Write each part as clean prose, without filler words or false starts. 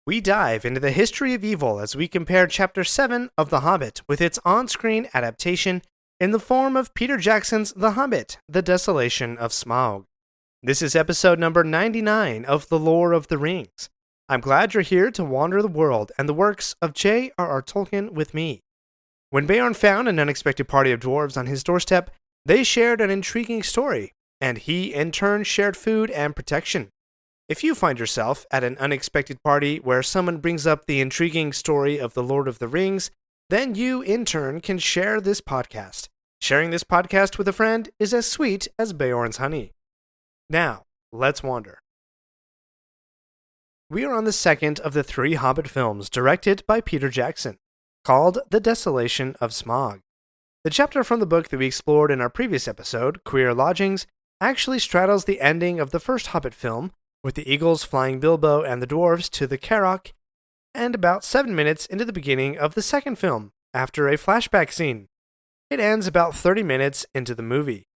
We dive into the history of evil as we compare Chapter 7 of The Hobbit with its on-screen adaptation in the form of Peter Jackson's The Hobbit, The Desolation of Smaug. This is episode number 99 of The Lore of the Rings. I'm glad you're here to wander the world and the works of J.R.R. Tolkien with me. When Beorn found an unexpected party of dwarves on his doorstep, they shared an intriguing story, and he in turn shared food and protection. If you find yourself at an unexpected party where someone brings up the intriguing story of the Lord of the Rings, then you, in turn, can share this podcast. Sharing this podcast with a friend is as sweet as Beorn's honey. Now, let's wander. We are on the second of the 3 Hobbit films directed by Peter Jackson, called The Desolation of Smaug. The chapter from the book that we explored in our previous episode, Queer Lodgings, actually straddles the ending of the first Hobbit film, with the eagles flying Bilbo and the dwarves to the Carrock, and about 7 minutes into the beginning of the second film, after a flashback scene. It ends about 30 minutes into the movie.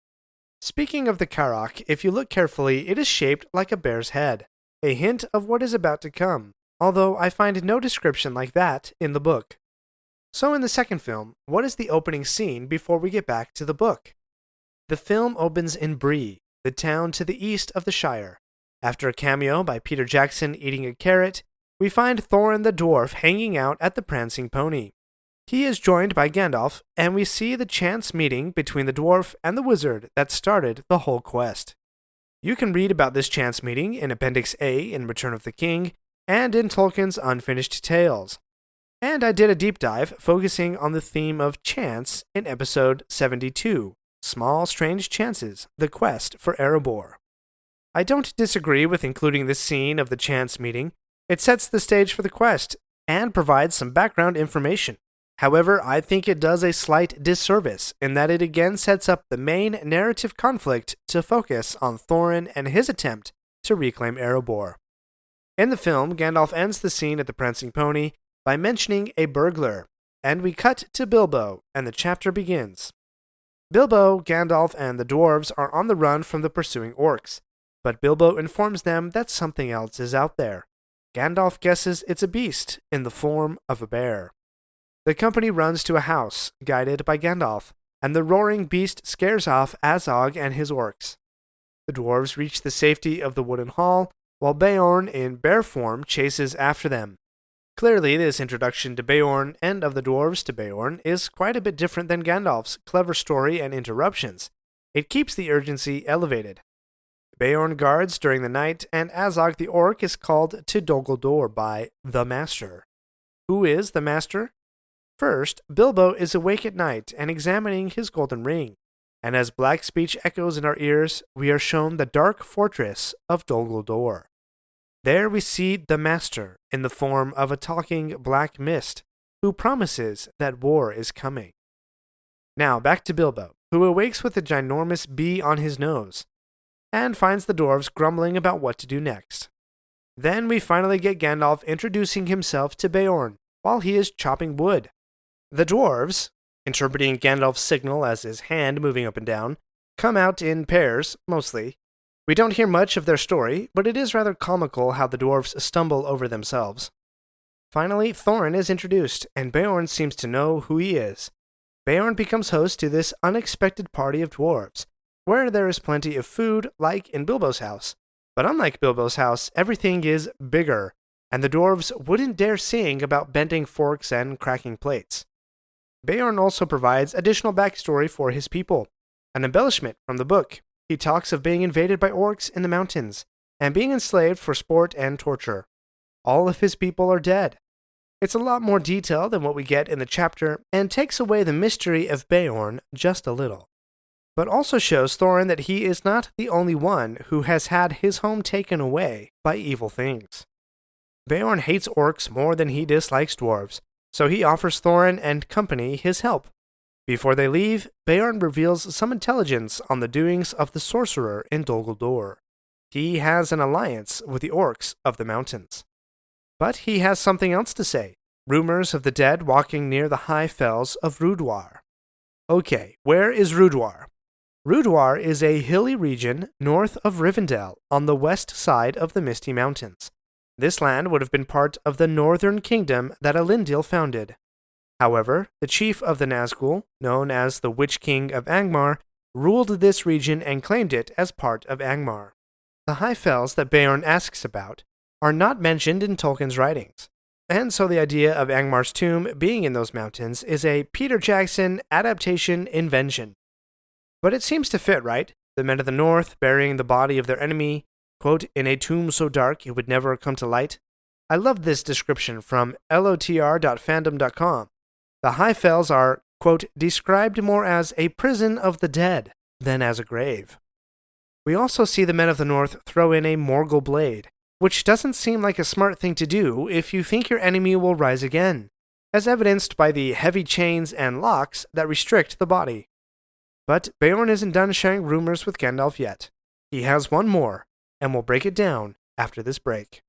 Speaking of the Carrock, if you look carefully, it is shaped like a bear's head, a hint of what is about to come, although I find no description like that in the book. So in the second film, what is the opening scene before we get back to the book? The film opens in Bree, the town to the east of the Shire. After a cameo by Peter Jackson eating a carrot, we find Thorin the dwarf hanging out at the prancing pony. He is joined by Gandalf, and we see the chance meeting between the dwarf and the wizard that started the whole quest. You can read about this chance meeting in Appendix A in Return of the King, and in Tolkien's Unfinished Tales. And I did a deep dive focusing on the theme of chance in Episode 72, Small Strange Chances, The Quest for Erebor. I don't disagree with including this scene of the chance meeting. It sets the stage for the quest, and provides some background information. However, I think it does a slight disservice in that it again sets up the main narrative conflict to focus on Thorin and his attempt to reclaim Erebor. In the film, Gandalf ends the scene at the prancing pony by mentioning a burglar, and we cut to Bilbo, and the chapter begins. Bilbo, Gandalf, and the dwarves are on the run from the pursuing orcs. But Bilbo informs them that something else is out there. Gandalf guesses it's a beast in the form of a bear. The company runs to a house, guided by Gandalf, and the roaring beast scares off Azog and his orcs. The dwarves reach the safety of the wooden hall, while Beorn in bear form chases after them. Clearly, this introduction to Beorn and of the dwarves to Beorn is quite a bit different than Gandalf's clever story and interruptions. It keeps the urgency elevated. Beorn guards during the night, and Azog the orc is called to Dol Guldur by the Master. Who is the Master? First, Bilbo is awake at night and examining his golden ring, and as black speech echoes in our ears, we are shown the dark fortress of Dol Guldur. There we see the Master in the form of a talking black mist, who promises that war is coming. Now back to Bilbo, who awakes with a ginormous bee on his nose, and finds the dwarves grumbling about what to do next. Then we finally get Gandalf introducing himself to Beorn while he is chopping wood. The dwarves, interpreting Gandalf's signal as his hand moving up and down, come out in pairs, mostly. We don't hear much of their story, but it is rather comical how the dwarves stumble over themselves. Finally, Thorin is introduced, and Beorn seems to know who he is. Beorn becomes host to this unexpected party of dwarves, where there is plenty of food, like in Bilbo's house. But unlike Bilbo's house, everything is bigger, and the dwarves wouldn't dare sing about bending forks and cracking plates. Beorn also provides additional backstory for his people, an embellishment from the book. He talks of being invaded by orcs in the mountains, and being enslaved for sport and torture. All of his people are dead. It's a lot more detail than what we get in the chapter, and takes away the mystery of Beorn just a little, but also shows Thorin that he is not the only one who has had his home taken away by evil things. Beorn hates orcs more than he dislikes dwarves, so he offers Thorin and company his help. Before they leave, Beorn reveals some intelligence on the doings of the sorcerer in Dol Guldur. He has an alliance with the orcs of the mountains. But he has something else to say, rumors of the dead walking near the high fells of Rhuidwar. Okay, where is Rhuidwar? Rhuidwar is a hilly region north of Rivendell on the west side of the Misty Mountains. This land would have been part of the northern kingdom that Elendil founded. However, the chief of the Nazgul, known as the Witch King of Angmar, ruled this region and claimed it as part of Angmar. The high fells that Beorn asks about are not mentioned in Tolkien's writings, and so the idea of Angmar's tomb being in those mountains is a Peter Jackson adaptation invention. But it seems to fit, right? The men of the north burying the body of their enemy, quote, in a tomb so dark it would never come to light. I love this description from lotr.fandom.com. The high fells are, quote, described more as a prison of the dead than as a grave. We also see the men of the north throw in a Morgul blade, which doesn't seem like a smart thing to do if you think your enemy will rise again, as evidenced by the heavy chains and locks that restrict the body. But Beorn isn't done sharing rumors with Gandalf yet. He has one more, and we'll break it down after this break.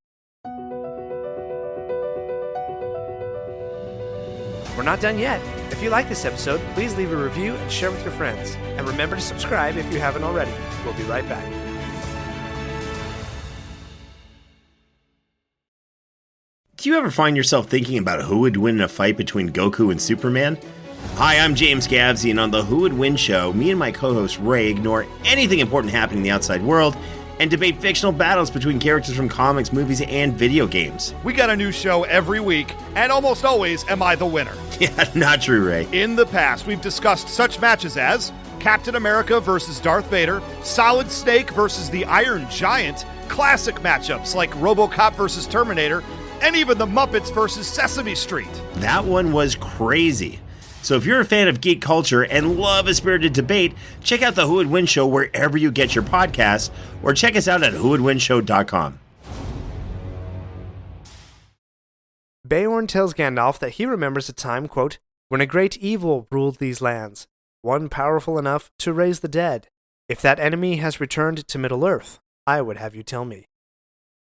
We're not done yet. If you like this episode, please leave a review and share with your friends. And remember to subscribe if you haven't already. We'll be right back. Do you ever find yourself thinking about who would win in a fight between Goku and Superman? Hi, I'm James Gavsey, and on the Who Would Win show, me and my co-host Ray ignore anything important happening in the outside world and debate fictional battles between characters from comics, movies, and video games. We got a new show every week, and almost always am I the winner. Yeah, not true, Ray. In the past, we've discussed such matches as Captain America versus Darth Vader, Solid Snake versus the Iron Giant, classic matchups like RoboCop versus Terminator, and even the Muppets versus Sesame Street. That one was crazy. So if you're a fan of geek culture and love a spirited debate, check out the Who Would Win show wherever you get your podcasts, or check us out at whowouldwinshow.com. Beorn tells Gandalf that he remembers a time, quote, when a great evil ruled these lands, one powerful enough to raise the dead. If that enemy has returned to Middle-earth, I would have you tell me.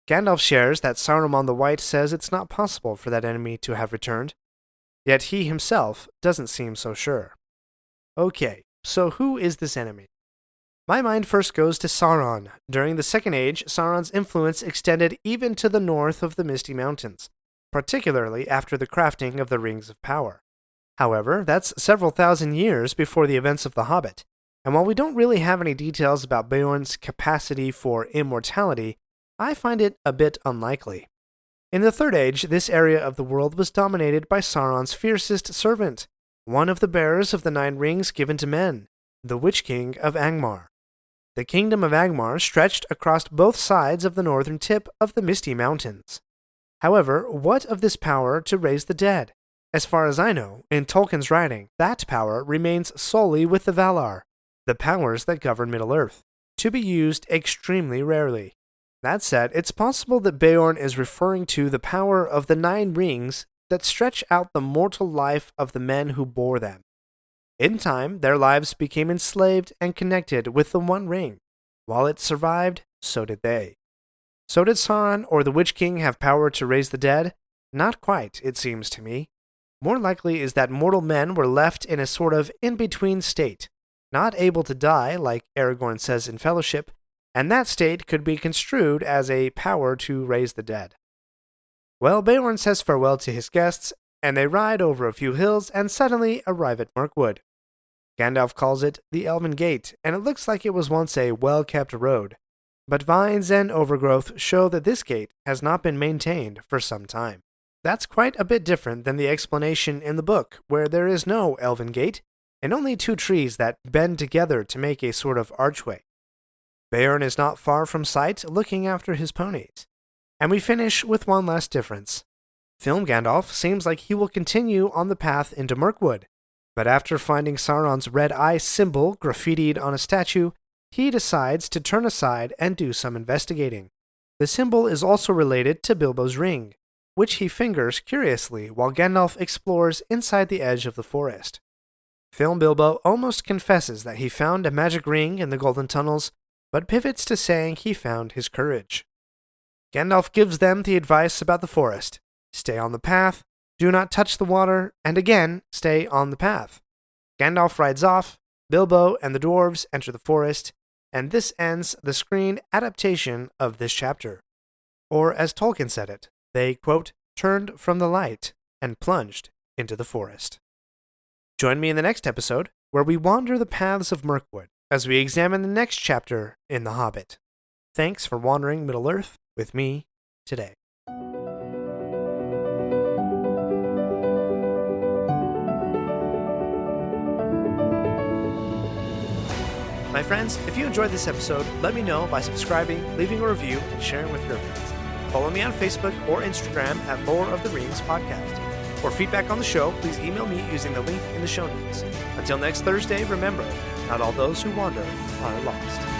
Gandalf shares that Saruman the White says it's not possible for that enemy to have returned, yet he himself doesn't seem so sure. Okay, so who is this enemy? My mind first goes to Sauron. During the Second Age, Sauron's influence extended even to the north of the Misty Mountains, particularly after the crafting of the Rings of Power. However, that's several thousand years before the events of The Hobbit, and while we don't really have any details about Beorn's capacity for immortality, I find it a bit unlikely. In the Third Age, this area of the world was dominated by Sauron's fiercest servant, one of the bearers of the 9 rings given to men, the Witch King of Angmar. The kingdom of Angmar stretched across both sides of the northern tip of the Misty Mountains. However, what of this power to raise the dead? As far as I know, in Tolkien's writing, that power remains solely with the Valar, the powers that govern Middle-earth, to be used extremely rarely. That said, it's possible that Beorn is referring to the power of the 9 rings that stretch out the mortal life of the men who bore them. In time, their lives became enslaved and connected with the One Ring. While it survived, so did they. So did Sauron or the Witch King have power to raise the dead? Not quite, it seems to me. More likely is that mortal men were left in a sort of in-between state, not able to die, like Aragorn says in Fellowship, and that state could be construed as a power to raise the dead. Well, Beorn says farewell to his guests, and they ride over a few hills and suddenly arrive at Mirkwood. Gandalf calls it the Elven Gate, and it looks like it was once a well-kept road, but vines and overgrowth show that this gate has not been maintained for some time. That's quite a bit different than the explanation in the book, where there is no Elven Gate, and only 2 trees that bend together to make a sort of archway. Beorn is not far from sight, looking after his ponies. And we finish with one last difference. Film Gandalf seems like he will continue on the path into Mirkwood, but after finding Sauron's red eye symbol graffitied on a statue, he decides to turn aside and do some investigating. The symbol is also related to Bilbo's ring, which he fingers curiously while Gandalf explores inside the edge of the forest. Film Bilbo almost confesses that he found a magic ring in the Golden Tunnels, but pivots to saying he found his courage. Gandalf gives them the advice about the forest. Stay on the path, do not touch the water, and again, stay on the path. Gandalf rides off, Bilbo and the dwarves enter the forest, and this ends the screen adaptation of this chapter. Or as Tolkien said it, they, quote, turned from the light and plunged into the forest. Join me in the next episode, where we wander the paths of Mirkwood as we examine the next chapter in The Hobbit. Thanks for wandering Middle-earth with me today. My friends, if you enjoyed this episode, let me know by subscribing, leaving a review, and sharing with your friends. Follow me on Facebook or Instagram at Lore of the Rings Podcast. For feedback on the show, please email me using the link in the show notes. Until next Thursday, remember, not all those who wander are lost.